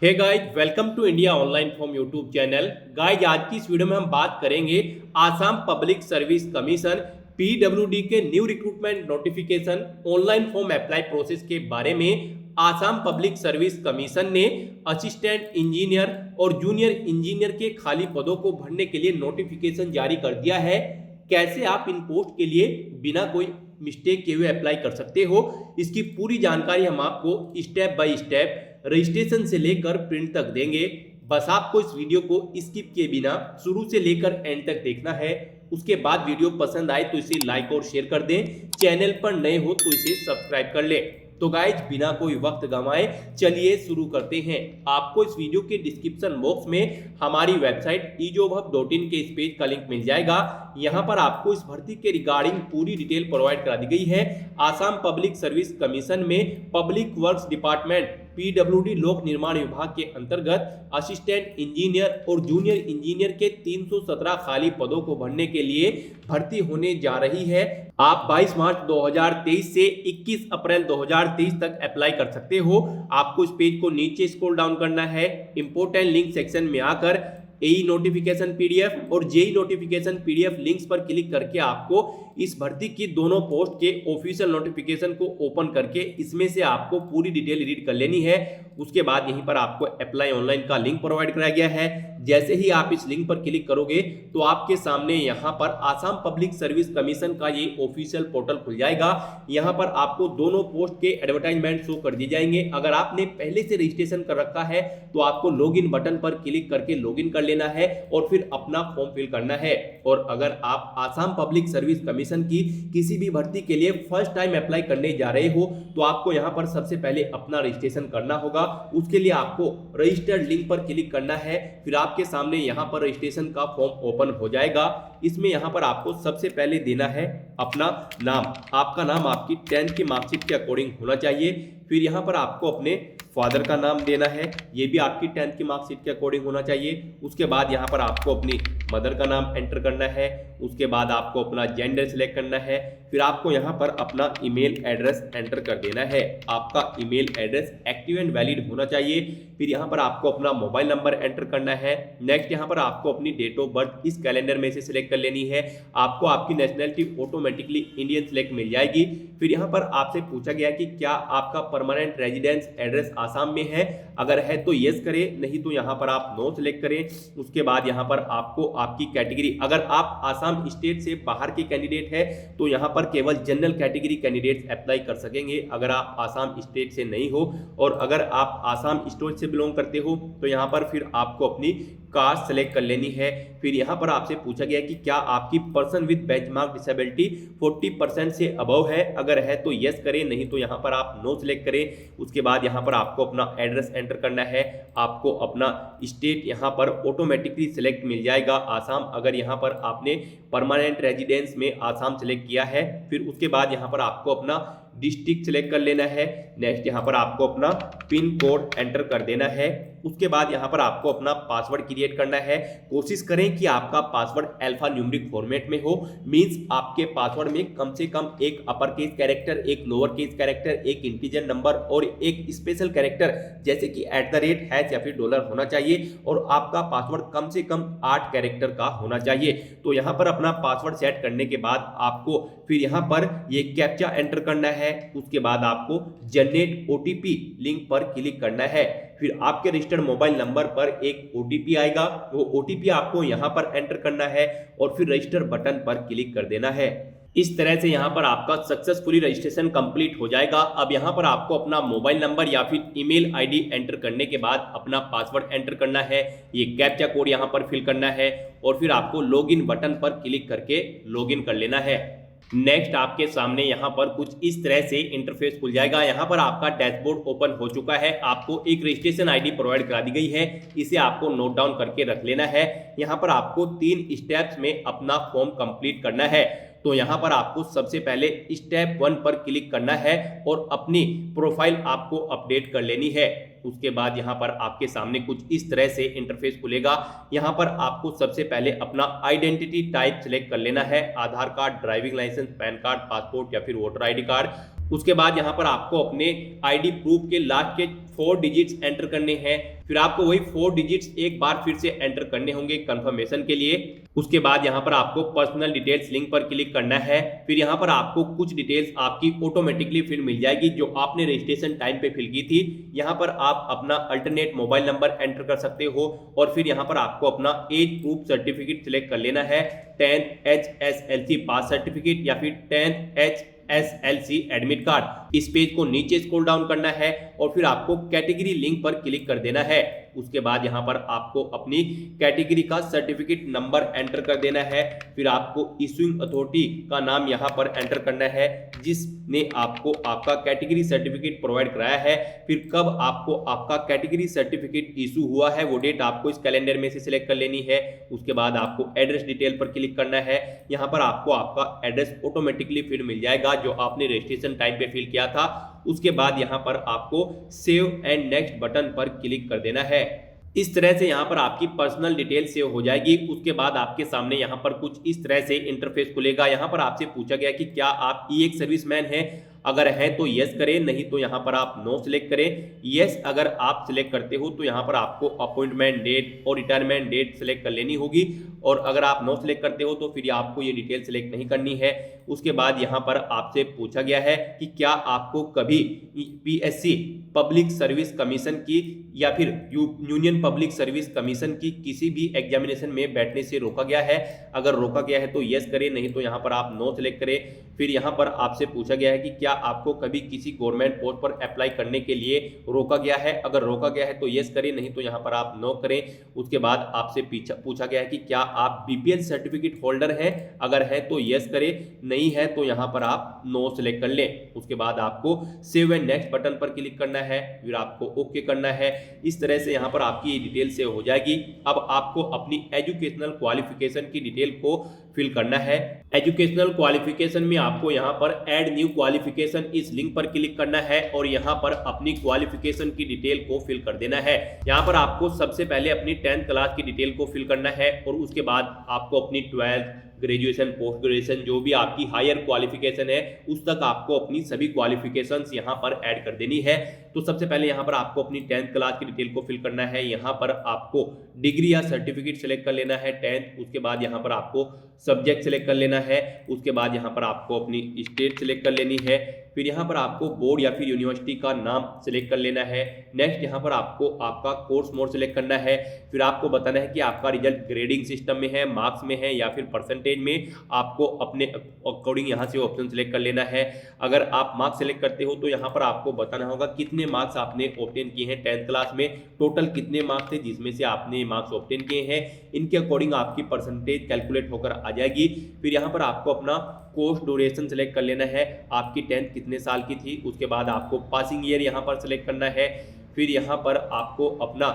Hey guys, welcome to India online form YouTube channel. Guys, आज की इस video में हम बात करेंगे Assam public service commission PWD के new recruitment notification online form apply process के बारे में। आसाम पब्लिक सर्विस कमीशन ने असिस्टेंट इंजीनियर और जूनियर इंजीनियर के खाली पदों को भरने के लिए नोटिफिकेशन जारी कर दिया है। कैसे आप इन पोस्ट के लिए बिना कोई मिस्टेक किए हुए अप्लाई कर सकते हो, इसकी पूरी जानकारी हम आपको स्टेप बाय स्टेप रजिस्ट्रेशन से लेकर प्रिंट तक देंगे। बस आपको इस वीडियो को स्किप किए बिना शुरू से लेकर एंड तक देखना है। उसके बाद वीडियो पसंद आए तो इसे लाइक और शेयर कर दें। चैनल पर नए हो तो इसे सब्सक्राइब कर ले। तो गाइज, बिना कोई वक्त गंवाए चलिए शुरू करते हैं। आपको इस वीडियो के डिस्क्रिप्शन बॉक्स में हमारी वेबसाइट ejobhub.in के इस पेज का लिंक मिल जाएगा। यहाँ पर आपको इस भर्ती के रिगार्डिंग पूरी डिटेल प्रोवाइड करा दी गई है। आसाम पब्लिक सर्विस कमीशन में पब्लिक वर्क्स डिपार्टमेंट पीडब्ल्यूडी लोक निर्माण विभाग के अंतर्गत असिस्टेंट इंजीनियर और जूनियर इंजीनियर के 317 खाली पदों को भरने के लिए भर्ती होने जा रही है। आप 22 मार्च 2023 से 21 अप्रैल 2023 तक अप्लाई कर सकते हो। आपको इस पेज को नीचे स्क्रॉल डाउन करना है। इंपोर्टेंट लिंक सेक्शन में आकर एई नोटिफिकेशन पीडीएफ और जेई नोटिफिकेशन पीडीएफ लिंक्स पर क्लिक करके आपको इस भर्ती की दोनों पोस्ट के ऑफिशियल नोटिफिकेशन को ओपन करके इसमें से आपको पूरी डिटेल रीड कर लेनी है। उसके बाद यहीं पर आपको अप्लाई ऑनलाइन का लिंक प्रोवाइड कराया गया है। जैसे ही आप इस लिंक पर क्लिक करोगे तो आपके सामने यहाँ पर आसाम पब्लिक सर्विस कमीशन का ये ऑफिशियल पोर्टल खुल जाएगा। यहाँ पर आपको दोनों पोस्ट के एडवर्टाइजमेंट शो कर दिए जाएंगे। अगर आपने पहले से रजिस्ट्रेशन कर रखा है तो आपको लॉगिन बटन पर क्लिक करके लॉगिन कर लेना है और फिर अपना फॉर्म फिल करना है। और अगर आप आसाम पब्लिक सर्विस कमीशन की किसी भी भर्ती के लिए फर्स्ट टाइम अप्लाई करने जा रहे हो तो आपको यहाँ पर सबसे पहले अपना रजिस्ट्रेशन करना होगा। उसके लिए आपको रजिस्टर्ड लिंक पर क्लिक करना है। फिर आपके सामने यहाँ पर रजिस्ट्रेशन का फॉर्म ओपन हो जाएगा। इसमें यहाँ पर आपको सबसे पहले देना है अपना नाम। आपका नाम आपकी 10th की मार्कशीट के अकॉर्डिंग होना चाहिए। फिर यहाँ पर आपको अपने फादर का नाम देना है, ये भी आपकी 10th की मार्कशीट के अकॉर्डिंग होना चाहिए। उसके बाद यहाँ पर आपको अपनी मदर का नाम एंटर करना है। उसके बाद आपको अपना जेंडर सिलेक्ट करना है। फिर आपको यहाँ पर अपना ईमेल एड्रेस एंटर कर देना है। आपका email address active and valid होना चाहिए। फिर यहाँ पर आपको अपना मोबाइल नंबर एंटर करना है। नेक्स्ट यहाँ पर आपको अपनी डेट ऑफ बर्थ इस कैलेंडर में से सिलेक्ट कर लेनी है। आपको आपकी नेशनलिटी ऑटोमेटिकली इंडियन सिलेक्ट मिल जाएगी। फिर यहाँ पर आपसे पूछा गया कि क्या आपका परमानेंट रेजिडेंस एड्रेस आसाम में है। अगर है तो यस करें, नहीं तो यहाँ पर आप नो सिलेक्ट करें। उसके बाद यहाँ पर आपको आपकी कैटेगरी, अगर आप आसाम स्टेट से बाहर के कैंडिडेट है तो यहाँ पर केवल जनरल कैटेगरी कैंडिडेट्स अप्लाई कर सकेंगे। अगर आप आसाम स्टेट से नहीं हो और अगर आप आसाम स्टेट से बिलोंग करते हो तो यहाँ पर फिर आपको अपनी कास्ट सेलेक्ट कर लेनी है। फिर यहाँ पर आपसे पूछा गया कि क्या आपकी पर्सन विद बेंचमार्क डिसेबिलिटी 40% से अबव है। अगर है तो यस करें, नहीं तो यहाँ पर आप नो सिलेक्ट करें। उसके बाद यहाँ पर आपको अपना एड्रेस एंटर करना है। आपको अपना स्टेट यहाँ पर ऑटोमेटिकली सिलेक्ट मिल जाएगा आसाम, अगर यहाँ पर आपने परमानेंट रेजिडेंस में आसाम सिलेक्ट किया है। फिर उसके बाद यहाँ पर आपको अपना डिस्ट्रिक्ट सिलेक्ट कर लेना है। नेक्स्ट यहाँ पर आपको अपना पिन कोड एंटर कर देना है। उसके बाद यहाँ पर आपको अपना पासवर्ड क्रिएट करना है। कोशिश करें कि आपका पासवर्ड अल्फा न्यूमेरिक फॉर्मेट में हो। मींस आपके पासवर्ड में कम से कम एक अपर केस कैरेक्टर, एक लोअर केस कैरेक्टर, एक इंटीजर नंबर और एक स्पेशल कैरेक्टर जैसे कि @ हैश या फिर डॉलर होना चाहिए। और आपका पासवर्ड कम से कम 8 कैरेक्टर का होना चाहिए। तो यहाँ पर अपना पासवर्ड सेट करने के बाद आपको फिर यहाँ पर ये कैप्चा एंटर करना है। उसके बाद आपको जनरेट ओटीपी लिंक पर क्लिक करना है। फिर आपके रजिस्टर्ड मोबाइल नंबर पर एक ओटीपी आएगा। वो ओटीपी आपको यहाँ पर एंटर करना है और फिर रजिस्टर बटन पर क्लिक कर देना है। इस तरह से यहाँ पर आपका सक्सेसफुली रजिस्ट्रेशन कंप्लीट हो जाएगा। अब यहाँ पर आपको अपना मोबाइल नंबर या फिर ईमेल आईडी एंटर करने के बाद अपना पासवर्ड एंटर करना है। ये कैप्चा कोड यहाँ पर फिल करना है और फिर आपको लॉगिन बटन पर क्लिक करके लॉगिन कर लेना है। नेक्स्ट आपके सामने यहाँ पर कुछ इस तरह से इंटरफेस खुल जाएगा। यहाँ पर आपका डैशबोर्ड ओपन हो चुका है। आपको एक रजिस्ट्रेशन आईडी प्रोवाइड करा दी गई है, इसे आपको नोट डाउन करके रख लेना है। यहाँ पर आपको 3 स्टेप्स में अपना फॉर्म कंप्लीट करना है। तो यहाँ पर आपको सबसे पहले स्टेप 1 पर क्लिक करना है और अपनी प्रोफाइल आपको अपडेट कर लेनी है। उसके बाद यहाँ पर आपके सामने कुछ इस तरह से इंटरफेस खुलेगा। यहाँ पर आपको सबसे पहले अपना आइडेंटिटी टाइप सिलेक्ट कर लेना है। Aadhaar card, driving licence, PAN card, passport या फिर वोटर आईडी कार्ड। उसके बाद यहाँ पर आपको अपने आईडी प्रूफ के लास्ट के 4 डिजिट्स एंटर करने हैं। फिर आपको वही 4 डिजिट्स एक बार फिर से एंटर करने होंगे कंफर्मेशन के लिए। उसके बाद यहाँ पर आपको पर्सनल डिटेल्स लिंक पर क्लिक करना है। फिर यहाँ पर आपको कुछ डिटेल्स आपकी ऑटोमेटिकली फिर मिल जाएगी जो आपने रजिस्ट्रेशन टाइम पे फिल की थी। यहाँ पर आप अपना अल्टरनेट मोबाइल नंबर एंटर कर सकते हो और फिर यहाँ पर आपको अपना एज प्रूफ सर्टिफिकेट सिलेक्ट कर लेना है, 10th HSLC पास सर्टिफिकेट या फिर 10th HSLC एडमिट कार्ड। इस पेज को नीचे स्क्रॉल डाउन करना है और फिर आपको कैटेगरी लिंक पर क्लिक कर देना है। उसके बाद यहाँ पर आपको अपनी कैटेगरी का सर्टिफिकेट नंबर एंटर कर देना है। फिर आपको इशूइंग अथॉरिटी का नाम यहाँ पर एंटर करना है जिसने आपको आपका कैटेगरी सर्टिफिकेट प्रोवाइड कराया है। फिर कब आपको आपका कैटेगरी सर्टिफिकेट इशू हुआ है वो डेट आपको इस कैलेंडर में से सिलेक्ट कर लेनी है। उसके बाद आपको एड्रेस डिटेल पर क्लिक करना है। यहाँ पर आपको आपका एड्रेस ऑटोमेटिकली फिर मिल जाएगा जो आपने रजिस्ट्रेशन टाइम पे फिल किया था। उसके बाद यहाँ पर आपको सेव एंड नेक्स्ट बटन पर क्लिक कर देना है। इस तरह से यहाँ पर आपकी पर्सनल डिटेल सेव हो जाएगी। उसके बाद आपके सामने यहाँ पर कुछ इस तरह से इंटरफेस खुलेगा। यहाँ पर आपसे पूछा गया कि क्या आप ई सर्विसमैन हैं, अगर है तो यस करें, नहीं तो यहाँ पर आप नो सिलेक्ट करें। यस अगर आप सिलेक्ट करते हो तो यहाँ पर आपको अपॉइंटमेंट डेट और रिटायरमेंट डेट सिलेक्ट कर लेनी होगी और अगर आप नो सिलेक्ट करते हो तो फिर आपको ये डिटेल सिलेक्ट नहीं करनी है। उसके बाद यहाँ पर आपसे पूछा गया है कि क्या आपको कभी PSC पब्लिक सर्विस कमीशन की या फिर यूनियन पब्लिक सर्विस कमीशन की किसी भी एग्जामिनेशन में बैठने से रोका गया है। अगर रोका गया है तो यस करें, नहीं तो यहाँ पर आप नो सिलेक्ट करें। फिर यहाँ पर आपसे पूछा गया है कि क्या आपको कभी किसी गवर्नमेंट पोस्ट पर अप्लाई करने के लिए रोका गया है। अगर रोका गया है तो यस करें, नहीं तो यहाँ पर आप नो करें। उसके बाद आपसे पूछा गया है कि क्या आप BPL सर्टिफिकेट होल्डर हैं, अगर है तो यस करें, नहीं है तो यहाँ पर आप नो सिलेक्ट कर लें। उसके बाद आपको सेव एंड नेक्स्ट बटन पर क्लिक करना है, फिर आपको ओके करना है। इस तरह से यहाँ पर आपकी डिटेल सेव हो जाएगी। अब आपको अपनी एजुकेशनल क्वालिफिकेशन की डिटेल को फिल करना है। एजुकेशनल क्वालिफिकेशन में आपको यहाँ पर ऐड न्यू क्वालिफिकेशन इस लिंक पर क्लिक करना है और यहाँ पर अपनी क्वालिफिकेशन की डिटेल को फिल कर देना है। यहाँ पर आपको सबसे पहले अपनी 10th क्लास की डिटेल को फिल करना है और उसके बाद आपको अपनी 12th, ग्रेजुएशन, पोस्ट ग्रेजुएशन जो भी आपकी हायर क्वालिफिकेशन है उस तक आपको अपनी सभी क्वालिफिकेशंस यहाँ पर ऐड कर देनी है। तो सबसे पहले यहाँ पर आपको अपनी 10th क्लास की डिटेल को फिल करना है। यहाँ पर आपको डिग्री या सर्टिफिकेट सेलेक्ट कर लेना है 10th। उसके बाद यहाँ पर आपको सब्जेक्ट सेलेक्ट कर लेना है। उसके बाद यहाँ पर आपको अपनी स्टेट सेलेक्ट कर लेनी है। फिर यहाँ पर आपको बोर्ड या फिर यूनिवर्सिटी का नाम सेलेक्ट कर लेना है। नेक्स्ट यहाँ पर आपको आपका कोर्स मोड सेलेक्ट करना है। फिर आपको बताना है कि आपका रिजल्ट ग्रेडिंग सिस्टम में है, मार्क्स में है या फिर परसेंटेज में। आपको अपने अकॉर्डिंग यहाँ से ऑप्शन सेलेक्ट कर लेना है। अगर आप मार्क्स सेलेक्ट करते हो तो यहाँ पर आपको बताना होगा कितने मार्क्स आपने ऑब्टेन किए हैं 10th क्लास में, टोटल कितने मार्क्स थे जिसमें से आपने मार्क्स ऑब्टेन किए हैं। इनके अकॉर्डिंग आपकी परसेंटेज कैलकुलेट होकर आ जाएगी। फिर यहाँ पर आपको अपना कोर्स ड्यूरेशन सेलेक्ट कर लेना है, आपकी 10th कितने साल की थी। उसके बाद आपको पासिंग ईयर यहाँ पर सेलेक्ट करना है। फिर यहाँ पर आपको अपना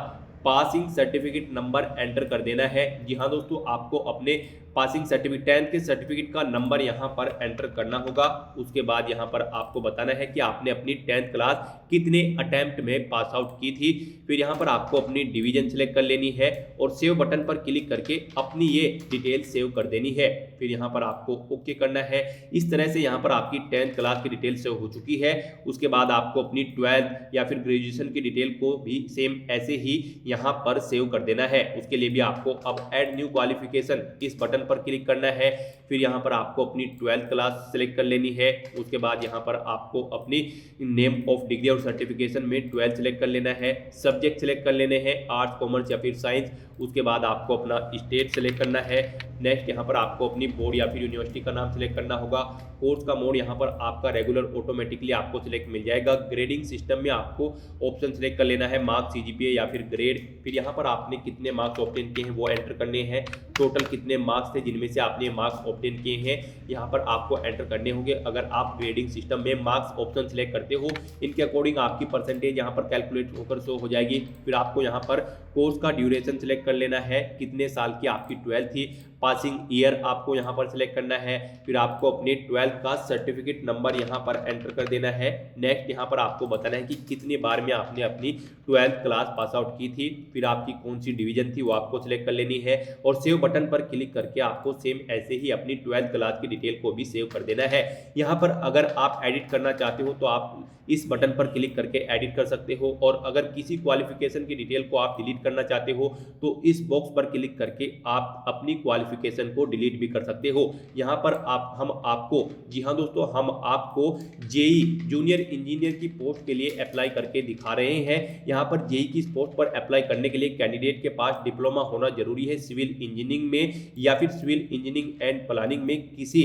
पासिंग सर्टिफिकेट नंबर एंटर कर देना है। जी हाँ दोस्तों, आपको अपने पासिंग सर्टिफिकेट 10th के सर्टिफिकेट का नंबर यहाँ पर एंटर करना होगा। उसके बाद यहाँ पर आपको बताना है कि आपने अपनी 10th क्लास कितने अटेम्प्ट में पास आउट की थी। फिर यहाँ पर आपको अपनी डिवीजन सेलेक्ट कर लेनी है और सेव बटन पर क्लिक करके अपनी ये डिटेल सेव कर देनी है। फिर यहाँ पर आपको ओके करना है। इस तरह से यहाँ पर आपकी 10th क्लास की डिटेल सेव हो चुकी है। उसके बाद आपको अपनी 12th या फिर ग्रेजुएशन की डिटेल को भी सेम ऐसे ही यहाँ पर सेव कर देना है। उसके लिए भी आपको अब ऐड न्यू क्वालिफिकेशन इस बटन पर क्लिक करना है। फिर यहाँ पर आपको अपनी 12th क्लास सेलेक्ट कर लेनी है। उसके बाद यहाँ पर आपको अपनी नेम ऑफ डिग्री और सर्टिफिकेशन में 12th सेलेक्ट कर लेना है। सब्जेक्ट सेलेक्ट कर लेने हैं, आर्ट्स, कॉमर्स या फिर साइंस। उसके बाद आपको अपना स्टेट सेलेक्ट करना है। नेक्स्ट यहाँ पर आपको अपनी बोर्ड या फिर यूनिवर्सिटी का नाम सेलेक्ट करना होगा। कोर्स का मोड यहाँ पर आपका रेगुलर ऑटोमेटिकली आपको सिलेक्ट मिल जाएगा। ग्रेडिंग सिस्टम में आपको ऑप्शन सेलेक्ट कर लेना है, मार्क्स, CGPA या फिर ग्रेड। फिर यहाँ पर आपने कितने मार्क्स ऑब्टेन किए हैं वो एंटर करने हैं। टोटल कितने मार्क्स थे जिनमें से आपने मार्क्स ऑब्टेन किए हैं यहाँ पर आपको एंटर करने होंगे। अगर आप ग्रेडिंग सिस्टम में मार्क्स ऑप्शन सेलेक्ट करते हो, इनके अकॉर्डिंग आपकी परसेंटेज यहाँ पर कैलकुलेट होकर शो हो जाएगी। फिर आपको यहाँ पर कोर्स का ड्यूरेशन सिलेक्ट कर लेना है, कितने साल की आपकी 12th थी, पासिंग ईयर आपको यहाँ पर सिलेक्ट करना है, फिर आपको अपने 12th का सर्टिफिकेट नंबर यहाँ पर एंटर कर देना है। नेक्स्ट यहाँ पर आपको बताना है कि कितनी बार में आपने अपनी 12th क्लास पास आउट की थी, फिर आपकी कौन सी डिवीजन थी वो आपको सिलेक्ट कर लेनी है और सेव बटन पर क्लिक करके आपको सेम ऐसे ही अपनी 12th क्लास की डिटेल को भी सेव कर देना है। यहाँ पर अगर आप एडिट करना चाहते हो तो आप इस बटन पर क्लिक करके एडिट कर सकते हो, और अगर किसी क्वालिफिकेशन की डिटेल को आप डिलीट करना चाहते हो तो इस बॉक्स पर क्लिक करके आप अपनी क्वालिफिकेशन को डिलीट भी कर सकते हो। यहाँ पर हम आपको, जी हाँ दोस्तों, हम आपको जेई जूनियर इंजीनियर की पोस्ट के लिए अप्लाई करके दिखा रहे हैं। यहाँ पर जेई की पोस्ट पर अप्लाई करने के लिए कैंडिडेट के पास डिप्लोमा होना जरूरी है सिविल इंजीनियरिंग में या फिर सिविल इंजीनियरिंग एंड प्लानिंग में किसी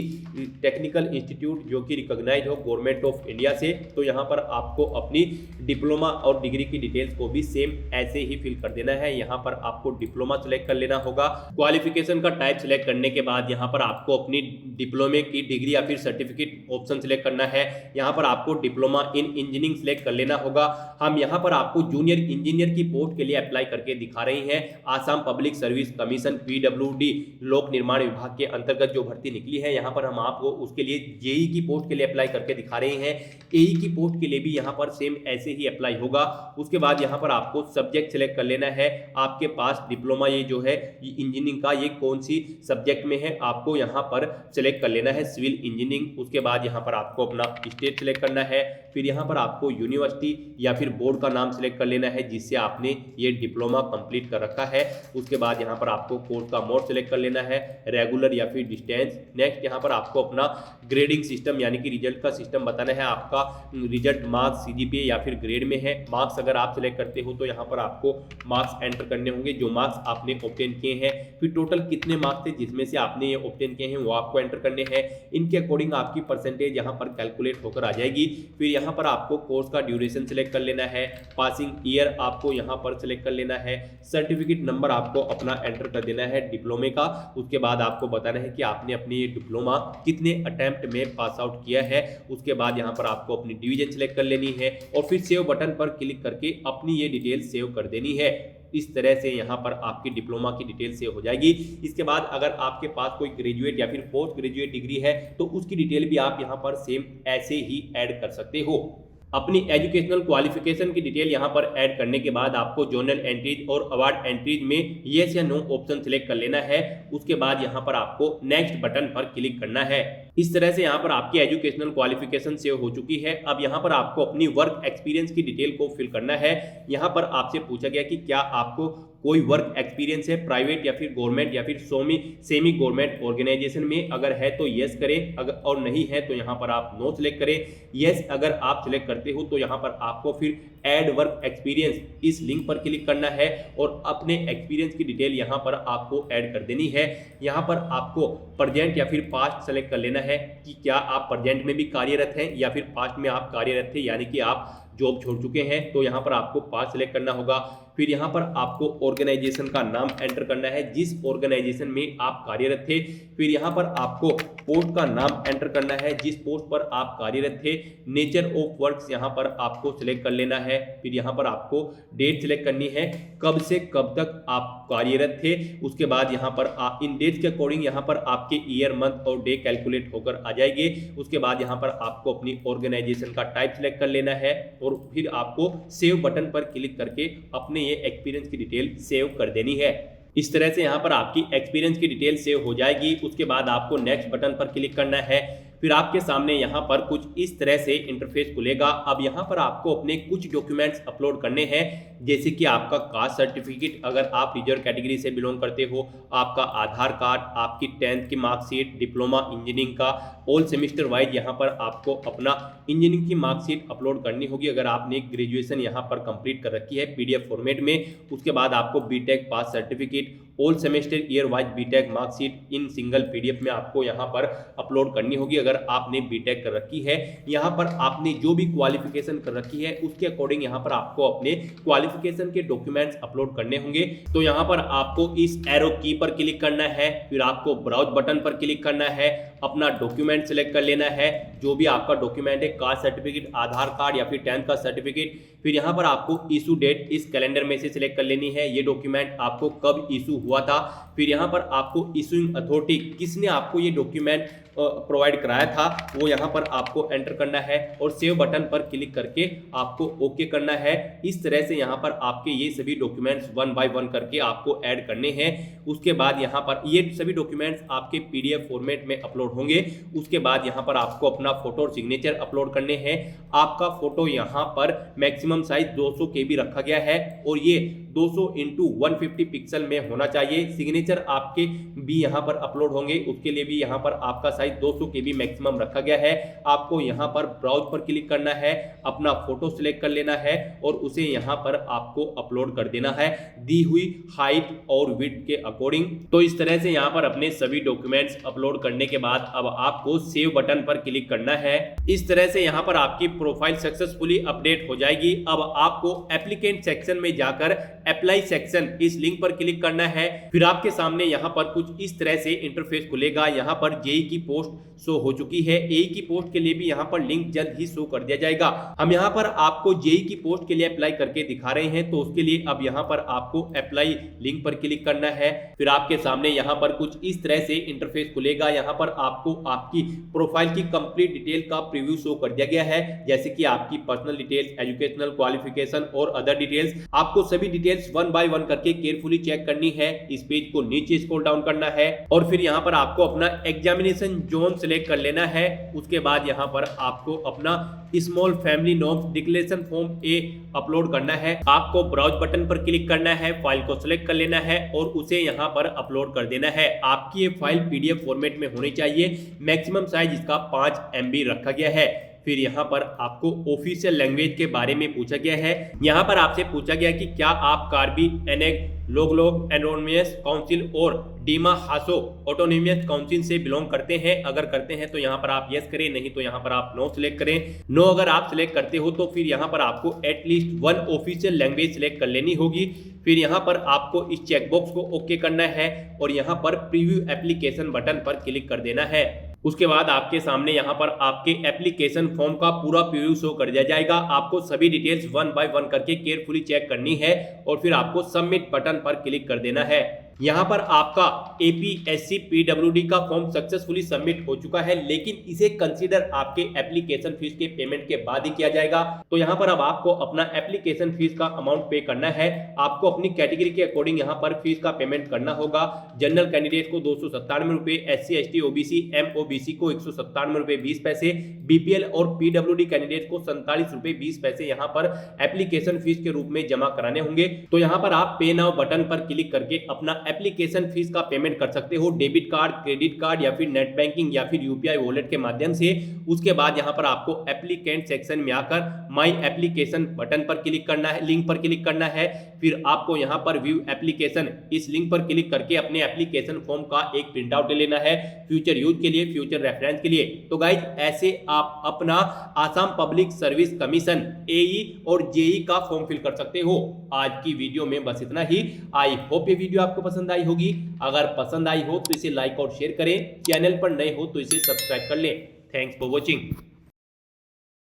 टेक्निकल इंस्टीट्यूट जो कि रिकॉग्नाइज हो गवर्नमेंट ऑफ इंडिया से। तो यहाँ पर आपको अपनी डिप्लोमा और डिग्री की डिटेल्स को भी सेम ऐसे ही फिल कर देना है। यहाँ पर आपको डिप्लोमा सिलेक्ट कर लेना होगा। क्वालिफिकेशन का टाइप सिलेक्ट करने के बाद यहाँ पर आपको अपनी डिप्लोमे की डिग्री या फिर सर्टिफिकेट ऑप्शन सिलेक्ट करना है। यहाँ पर आपको डिप्लोमा इन इंजीनियरिंग सिलेक्ट कर लेना होगा। हम यहाँ पर आपको जूनियर इंजीनियर की पोस्ट के लिए अप्लाई करके दिखा रहे हैं। Assam public service commission PWD लोक निर्माण विभाग के अंतर्गत जो भर्ती निकली है, यहाँ पर हम आपको उसके लिए जेई की पोस्ट के लिए अप्लाई करके दिखा रहे हैं। एई की पोस्ट के लिए भी यहाँ पर सेम ऐसे ही अप्लाई होगा। उसके बाद यहाँ पर आपको सब्जेक्ट सिलेक्ट कर लेना है। आपके पास डिप्लोमा ये जो है इंजीनियरिंग का ये कौन सी सब्जेक्ट में है, आपको यहाँ पर सिलेक्ट कर लेना है सिविल इंजीनियरिंग। उसके बाद यहाँ पर आपको अपना स्टेट सिलेक्ट करना है। फिर यहाँ पर आपको यूनिवर्सिटी या फिर बोर्ड का नाम सिलेक्ट कर लेना है जिससे आपने ये डिप्लोमा कंप्लीट कर रखा है। उसके बाद यहाँ पर आपको कोर्स का मोड सिलेक्ट कर लेना है, रेगुलर या फिर डिस्टेंस। नेक्स्ट यहाँ पर आपको अपना ग्रेडिंग सिस्टम यानी कि रिजल्ट का सिस्टम बताना है। आपका रिजल्ट मार्क्स CGPA या फिर ग्रेड में है। मार्क्स अगर आप सिलेक्ट करते हो तो यहाँ पर आपको मार्क्स एंटर करने होंगे जो मार्क्स आपने ऑब्टेन किए हैं। फिर टोटल कितने मार्क्स थे जिसमें से आपने ये ऑब्टेन किए हैं वो आपको एंटर करने हैं। इनके अकॉर्डिंग आपकी परसेंटेज यहाँ पर कैलकुलेट होकर आ जाएगी। फिर यहाँ पर आपको कोर्स का ड्यूरेशन सिलेक्ट कर लेना है, पासिंग ईयर आपको यहाँ पर सिलेक्ट कर लेना है, सर्टिफिकेट नंबर आपको अपना एंटर कर देना है डिप्लोमे का। उसके बाद आपको बताना है कि आपने अपनी ये डिप्लोमा कितने अटेम्प्ट में पास आउट किया है। उसके बाद यहाँ पर आपको अपनी डिवीजन सिलेक्ट कर लेनी है और फिर सेव बटन पर क्लिक करके अपनी ये डिटेल सेव कर देनी है। इस तरह से यहाँ पर आपकी डिप्लोमा की डिटेल सेव हो जाएगी। इसके बाद अगर आपके पास कोई ग्रेजुएट या फिर पोस्ट ग्रेजुएट डिग्री है तो उसकी डिटेल भी आप यहाँ पर सेम ऐसे ही ऐड कर सकते हो। अपनी एजुकेशनल क्वालिफिकेशन की डिटेल यहाँ पर ऐड करने के बाद आपको जर्नल एंट्रीज और अवार्ड एंट्रीज में येस या नो ऑप्शन सिलेक्ट कर लेना है। उसके बाद यहाँ पर आपको नेक्स्ट बटन पर क्लिक करना है। इस तरह से यहाँ पर आपकी एजुकेशनल क्वालिफिकेशन सेव हो चुकी है। अब यहाँ पर आपको अपनी वर्क एक्सपीरियंस की डिटेल को फिल करना है। यहाँ पर आपसे पूछा गया कि क्या आपको कोई वर्क एक्सपीरियंस है प्राइवेट या फिर गवर्नमेंट या फिर सेमी गवर्नमेंट ऑर्गेनाइजेशन में। अगर है तो यस करें, अगर और नहीं है तो यहाँ पर आप नो सिलेक्ट करें। यस अगर आप सिलेक्ट करते हो तो यहाँ पर आपको फिर ऐड वर्क एक्सपीरियंस इस लिंक पर क्लिक करना है और अपने एक्सपीरियंस की डिटेल यहाँ पर आपको ऐड कर देनी है। यहाँ पर आपको प्रेजेंट या फिर पास्ट सेलेक्ट कर लेना है कि क्या आप प्रेजेंट में भी कार्यरत हैं या फिर पास्ट में आप कार्यरत थे यानी कि आप जॉब छोड़ चुके हैं। तो यहाँ पर आपको पास्ट सेलेक्ट करना होगा। फिर यहाँ पर आपको ऑर्गेनाइजेशन का नाम एंटर करना है जिस ऑर्गेनाइजेशन में आप कार्यरत थे। फिर यहाँ पर आपको पोस्ट का नाम एंटर करना है जिस पोस्ट पर आप कार्यरत थे। नेचर ऑफ वर्क्स यहाँ पर आपको सिलेक्ट कर लेना है। फिर यहाँ पर आपको डेट सिलेक्ट करनी है, कब से कब तक आप कार्यरत थे। उसके बाद यहाँ पर इन डेट के अकॉर्डिंग यहाँ पर आपके ईयर मंथ और डे कैलकुलेट होकर आ जाएंगे। उसके बाद यहाँ पर आपको अपनी ऑर्गेनाइजेशन का टाइप सिलेक्ट कर लेना है और फिर आपको सेव बटन पर क्लिक करके अपने ये एक्सपीरियंस की डिटेल सेव कर देनी है। इस तरह से यहाँ पर आपकी एक्सपीरियंस की डिटेल सेव हो जाएगी। उसके बाद आपको नेक्स्ट बटन पर क्लिक करना है। फिर आपके सामने यहाँ पर कुछ इस तरह से इंटरफेस खुलेगा। अब यहाँ पर आपको अपने कुछ डॉक्यूमेंट्स अपलोड करने हैं जैसे कि आपका कास्ट सर्टिफिकेट अगर आप रिजर्व कैटेगरी से बिलोंग करते हो, आपका आधार कार्ड, आपकी 10th की मार्कशीट, डिप्लोमा इंजीनियरिंग का ऑल सेमेस्टर वाइज यहाँ पर आपको अपना इंजीनियरिंग की मार्कशीट अपलोड करनी होगी अगर आपने ग्रेजुएशन यहाँ पर कंप्लीट कर रखी है PDF फॉर्मेट में। उसके बाद आपको BTech pass certificate, all semester year wise BTech marksheet in single PDF में आपको यहाँ पर अपलोड करनी होगी। अगर आपने बीटेक कर रखी है, यहाँ पर आपने जो भी क्वालिफिकेशन कर रखी है उसके अकॉर्डिंग यहाँ पर आपको अपने क्वालिफिकेशन के डॉक्यूमेंट्स अपलोड करने होंगे। तो यहाँ पर आपको इस एरो की पर क्लिक करना है, फिर आपको ब्राउज बटन पर क्लिक करना है, अपना डॉक्यूमेंट सेलेक्ट कर लेना है, जो भी आपका डॉक्यूमेंट है, कास्ट सर्टिफिकेट, आधार कार्ड या फिर 10th का सर्टिफिकेट। फिर यहाँ पर आपको इशू डेट इस कैलेंडर में से सिलेक्ट कर लेनी है, ये डॉक्यूमेंट आपको कब इशू हुआ था। फिर यहाँ पर आपको इशूइंग अथॉरिटी, किसने आपको ये डॉक्यूमेंट प्रोवाइड कराया था, वो यहाँ पर आपको एंटर करना है और सेव बटन पर क्लिक करके आपको ओके करना है। इस तरह से यहाँ पर आपके ये सभी डॉक्यूमेंट्स 1 बाय 1 करके आपको ऐड करने हैं। उसके बाद यहाँ पर ये सभी डॉक्यूमेंट्स आपके पीडीएफ फॉर्मेट में अपलोड होंगे। उसके बाद यहाँ पर आपको अपना फोटो और सिग्नेचर अपलोड करने हैं। आपका फोटो यहाँ पर मैक्सिमम साइज 200 KB रखा गया है और ये 200 × 150 पिक्सल में होना चाहिए। सिग्नेचर आपके भी यहाँ पर अपलोड होंगे, उसके लिए भी यहाँ पर आपका साइज 200 KB मैक्सिमम रखा गया है। आपको यहाँ पर ब्राउज पर क्लिक करना है, अपना फोटो सिलेक्ट कर लेना है और उसे यहाँ पर आपको अपलोड कर देना है दी हुई हाइट और विड्थ के अकॉर्डिंग। तो इस तरह से यहाँ पर अपने सभी डॉक्यूमेंट्स अपलोड करने के बाद अब आपको सेव बटन पर क्लिक करना है। इस तरह से यहाँ पर आपकी प्रोफाइल सक्सेसफुली अपडेट हो जाएगी। अब आपको एप्लीकेंट सेक्शन में जाकर अप्लाई सेक्शन इस लिंक पर क्लिक करना है। फिर आपके सामने यहाँ पर कुछ इस तरह से इंटरफेस खुलेगा। यहाँ पर जेई की पोस्ट शो हो चुकी है, एई की पोस्ट के लिए भी यहाँ पर लिंक जल्द ही शो कर दिया जाएगा। हम यहाँ पर आपको जेई की पोस्ट के लिए अप्लाई करके दिखा रहे हैं, तो उसके लिए अब यहाँ पर आपको अप्लाई लिंक पर क्लिक करना है। फिर आपके सामने यहाँ पर कुछ इस तरह से इंटरफेस खुलेगा। यहाँ पर आपको आपकी प्रोफाइल की कंप्लीट डिटेल का प्रीव्यू शो कर दिया गया है, जैसे कि आपकी पर्सनल डिटेल्स, एजुकेशनल क्वालिफिकेशन और अदर डिटेल्स। आपको सभी डिटेल्स 1 बाय 1 करके केयरफुली चेक करनी है। इस पेज को नीचे स्क्रॉल डाउन करना है और फिर यहाँ पर आपको अपना एग्जामिनेशन जोन सिलेक्ट कर लेना है। उसके बाद यहाँ पर आपको अपना small family norms declaration form A upload करना है। आपको ब्राउज बटन पर क्लिक करना है, फाइल को सिलेक्ट कर लेना है और उसे यहाँ पर अपलोड कर देना है। आपकी ये फाइल पीडीएफ फॉर्मेट में होनी चाहिए। मैक्सिमम साइज इसका 5 MB रखा गया है। फिर यहाँ पर आपको ऑफिशियल लैंग्वेज के बारे में पूछा गया है। यहाँ पर आपसे पूछा गया कि क्या आप कार्बी, एनेक, लोगलोग एनोनिमस काउंसिल और डीमा हासो ऑटोनोमियस काउंसिल से बिलोंग करते हैं। अगर करते हैं तो यहाँ पर आप यस करें, नहीं तो यहाँ पर आप नो सिलेक्ट करें। नो अगर आप सिलेक्ट करते हो तो फिर यहाँ पर आपको एटलीस्ट 1 ऑफिशियल लैंग्वेज सिलेक्ट कर लेनी होगी। फिर यहाँ पर आपको इस चेकबॉक्स को ओके करना है और यहाँ पर प्रीव्यू एप्लीकेशन बटन पर क्लिक कर देना है। उसके बाद आपके सामने यहाँ पर आपके एप्लीकेशन फॉर्म का पूरा प्रीव्यू शो कर दिया जाएगा। आपको सभी डिटेल्स 1 बाय 1 करके केयरफुली चेक करनी है और फिर आपको सबमिट बटन पर क्लिक कर देना है। यहाँ पर आपका APSC PWD का फॉर्म सक्सेसफुली सबमिट हो चुका है, लेकिन इसे कंसीडर आपके एप्लीकेशन फीस के पेमेंट के बाद ही किया जाएगा। तो यहाँ पर अब आपको अपना एप्लीकेशन फीस का अमाउंट पे करना है। आपको अपनी कैटेगरी के अकॉर्डिंग यहाँ पर फीस का पेमेंट करना होगा। जनरल कैंडिडेट को 297 रुपए, SC ST OBC MOBC को 197 रुपए 20 पैसे, BPL और PWD कैंडिडेट को 47 रुपए 20 पैसे यहाँ पर एप्लीकेशन फीस के रूप में जमा कराने होंगे। तो यहाँ पर आप पे नाउ बटन पर क्लिक करके अपना एप्लीकेशन फीस का पेमेंट कर सकते हो, डेबिट कार्ड, क्रेडिट कार्ड या फिर नेट बैंकिंग या फिर UPI वॉलेट के माध्यम से। उसके बाद यहाँ पर आपको एप्लीकेंट सेक्शन में आकर माई एप्लीकेशन बटन पर क्लिक करना है, लिंक पर क्लिक करना है। फिर आपको यहाँ पर व्यू एप्लीकेशन इस लिंक पर क्लिक करके अपने एप्लीकेशन फॉर्म का एक प्रिंट आउट ले लेना है, फ्यूचर यूज के लिए, फ्यूचर रेफरेंस के लिए। तो गाइज ऐसे आप अपना Assam public service commission AE और JE का फॉर्म फिल कर सकते हो। आज की वीडियो में बस इतना ही। आई होप ये वीडियो आपको पसंद आई होगी। अगर पसंद आई हो तो इसे लाइक और शेयर करें। चैनल पर नए हो तो इसे सब्सक्राइब कर लें। Thanks for watching.